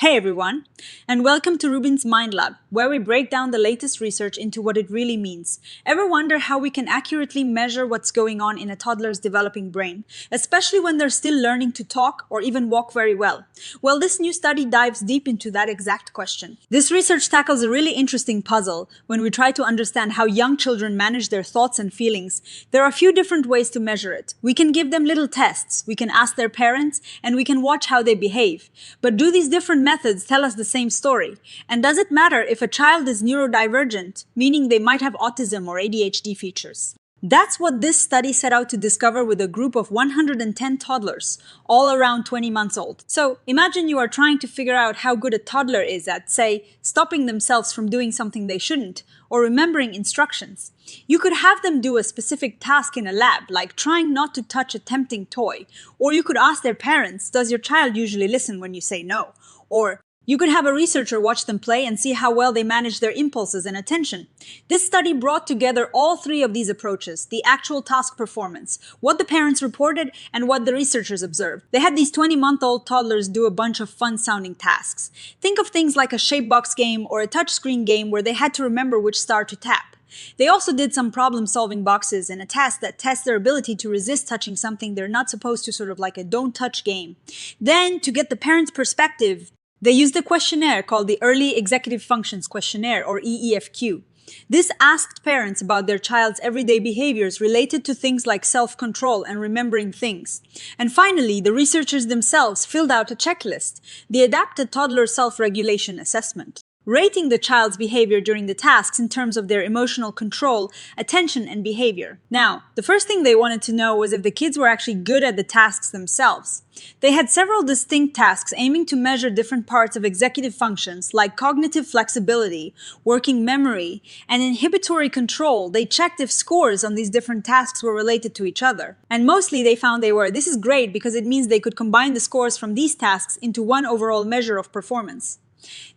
Hey everyone, and welcome to RUBIN'S Mind Lab, where we break down the latest research into what it really means. Ever wonder how we can accurately measure what's going on in a toddler's developing brain, especially when they're still learning to talk or even walk very well? Well, this new study dives deep into that exact question. This research tackles a really interesting puzzle when we try to understand how young children manage their thoughts and feelings. There are a few different ways to measure it. We can give them little tests, we can ask their parents, and we can watch how they behave. But do these different methods tell us the same story? And does it matter if a child is neurodivergent, meaning they might have autism or ADHD features? That's what this study set out to discover with a group of 110 toddlers, all around 20 months old. So imagine you are trying to figure out how good a toddler is at, say, stopping themselves from doing something they shouldn't, or remembering instructions. You could have them do a specific task in a lab, like trying not to touch a tempting toy. Or you could ask their parents, does your child usually listen when you say no? Or you could have a researcher watch them play and see how well they manage their impulses and attention. This study brought together all three of these approaches, the actual task performance, what the parents reported, and what the researchers observed. They had these 20-month-old toddlers do a bunch of fun-sounding tasks. Think of things like a shape box game or a touchscreen game where they had to remember which star to tap. They also did some problem-solving boxes and a task that tests their ability to resist touching something they're not supposed to, sort of like a don't-touch game. Then, to get the parents' perspective, they used a questionnaire called the Early Executive Functions Questionnaire, or EEFQ. This asked parents about their child's everyday behaviors related to things like self-control and remembering things. And finally, the researchers themselves filled out a checklist, the Adapted Toddler Self-Regulation Assessment, rating the child's behavior during the tasks in terms of their emotional control, attention, and behavior. Now, the first thing they wanted to know was if the kids were actually good at the tasks themselves. They had several distinct tasks aiming to measure different parts of executive functions like cognitive flexibility, working memory, and inhibitory control. They checked if scores on these different tasks were related to each other. And mostly they found they were. This is great because it means they could combine the scores from these tasks into one overall measure of performance.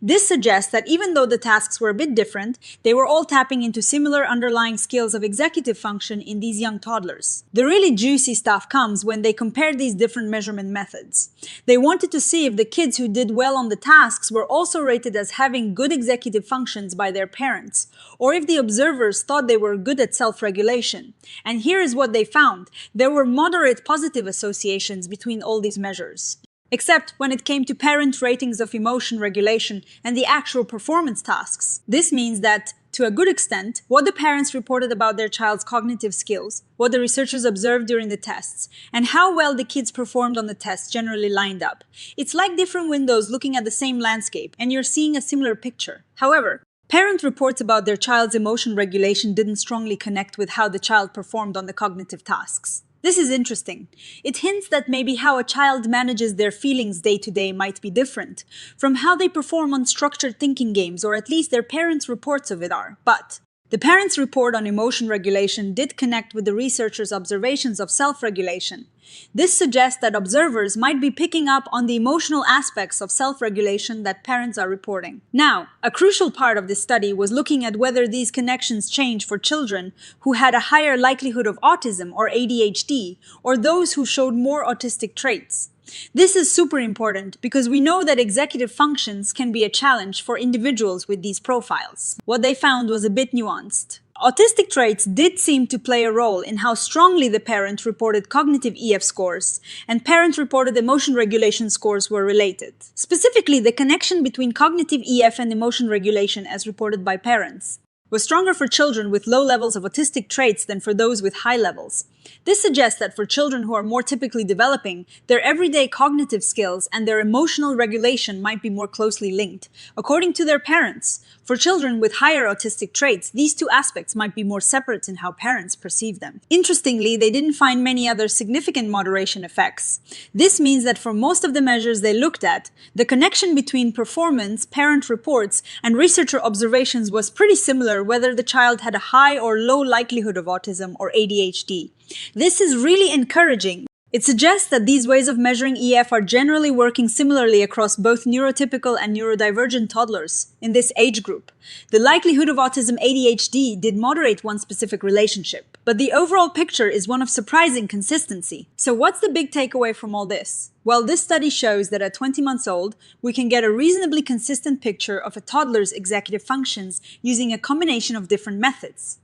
This suggests that even though the tasks were a bit different, they were all tapping into similar underlying skills of executive function in these young toddlers. The really juicy stuff comes when they compared these different measurement methods. They wanted to see if the kids who did well on the tasks were also rated as having good executive functions by their parents, or if the observers thought they were good at self-regulation. And here is what they found. There were moderate positive associations between all these measures. Except when it came to parent ratings of emotion regulation and the actual performance tasks. This means that, to a good extent, what the parents reported about their child's cognitive skills, what the researchers observed during the tests, and how well the kids performed on the tests generally lined up. It's like different windows looking at the same landscape, and you're seeing a similar picture. However, parent reports about their child's emotion regulation didn't strongly connect with how the child performed on the cognitive tasks. This is interesting. It hints that maybe how a child manages their feelings day to day might be different from how they perform on structured thinking games, or at least their parents' reports of it are. But the parents' report on emotion regulation did connect with the researchers' observations of self-regulation. This suggests that observers might be picking up on the emotional aspects of self-regulation that parents are reporting. Now, a crucial part of this study was looking at whether these connections change for children who had a higher likelihood of autism or ADHD, or those who showed more autistic traits. This is super important because we know that executive functions can be a challenge for individuals with these profiles. What they found was a bit nuanced. Autistic traits did seem to play a role in how strongly the parent reported cognitive EF scores and parent-reported emotion regulation scores were related. Specifically, the connection between cognitive EF and emotion regulation as reported by parents was stronger for children with low levels of autistic traits than for those with high levels. This suggests that for children who are more typically developing, their everyday cognitive skills and their emotional regulation might be more closely linked. According to their parents, for children with higher autistic traits, these two aspects might be more separate in how parents perceive them. Interestingly, they didn't find many other significant moderation effects. This means that for most of the measures they looked at, the connection between performance, parent reports, and researcher observations was pretty similar whether the child had a high or low likelihood of autism or ADHD. This is really encouraging. It suggests that these ways of measuring EF are generally working similarly across both neurotypical and neurodivergent toddlers in this age group. The likelihood of autism ADHD did moderate one specific relationship. but the overall picture is one of surprising consistency. So what's the big takeaway from all this? Well, this study shows that at 20 months old, we can get a reasonably consistent picture of a toddler's executive functions using a combination of different methods.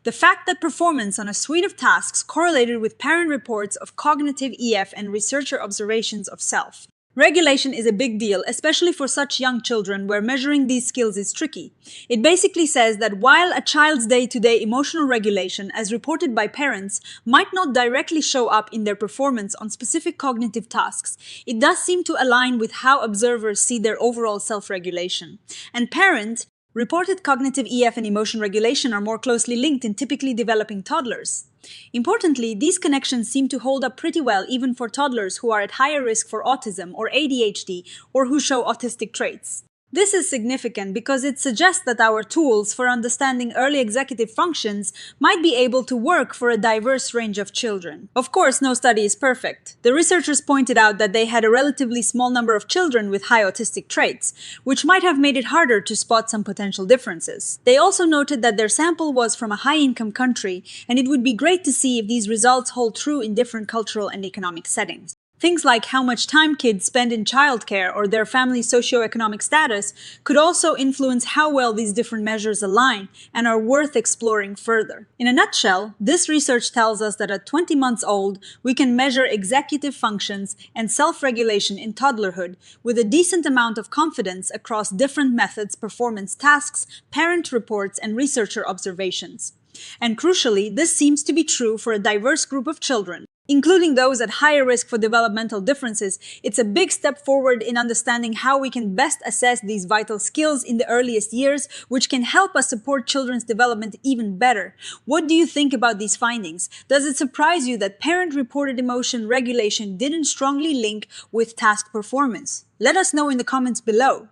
The fact that performance on a suite of tasks correlated with parent reports of cognitive EF and researcher observations of self. Regulation is a big deal, especially for such young children where measuring these skills is tricky. It basically says that while a child's day-to-day emotional regulation, as reported by parents, might not directly show up in their performance on specific cognitive tasks, it does seem to align with how observers see their overall self-regulation. And parent reported cognitive EF and emotion regulation are more closely linked in typically developing toddlers. Importantly, these connections seem to hold up pretty well even for toddlers who are at higher risk for autism or ADHD or who show autistic traits. This is significant because it suggests that our tools for understanding early executive functions might be able to work for a diverse range of children. Of course, no study is perfect. The researchers pointed out that they had a relatively small number of children with high autistic traits, which might have made it harder to spot some potential differences. They also noted that their sample was from a high-income country, and it would be great to see if these results hold true in different cultural and economic settings. Things like how much time kids spend in childcare or their family's socioeconomic status could also influence how well these different measures align and are worth exploring further. In a nutshell, this research tells us that at 20 months old, we can measure executive functions and self-regulation in toddlerhood with a decent amount of confidence across different methods, performance tasks, parent reports, and researcher observations. And crucially, this seems to be true for a diverse group of children. Including those at higher risk for developmental differences, it's a big step forward in understanding how we can best assess these vital skills in the earliest years, which can help us support children's development even better. What do you think about these findings? Does it surprise you that parent-reported emotion regulation didn't strongly link with task performance? Let us know in the comments below.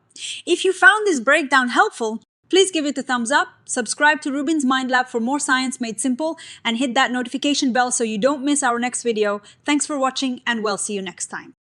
If you found this breakdown helpful, please give it a thumbs up, subscribe to RUBIN'S Mind Lab for more science made simple, and hit that notification bell so you don't miss our next video. Thanks for watching, and we'll see you next time.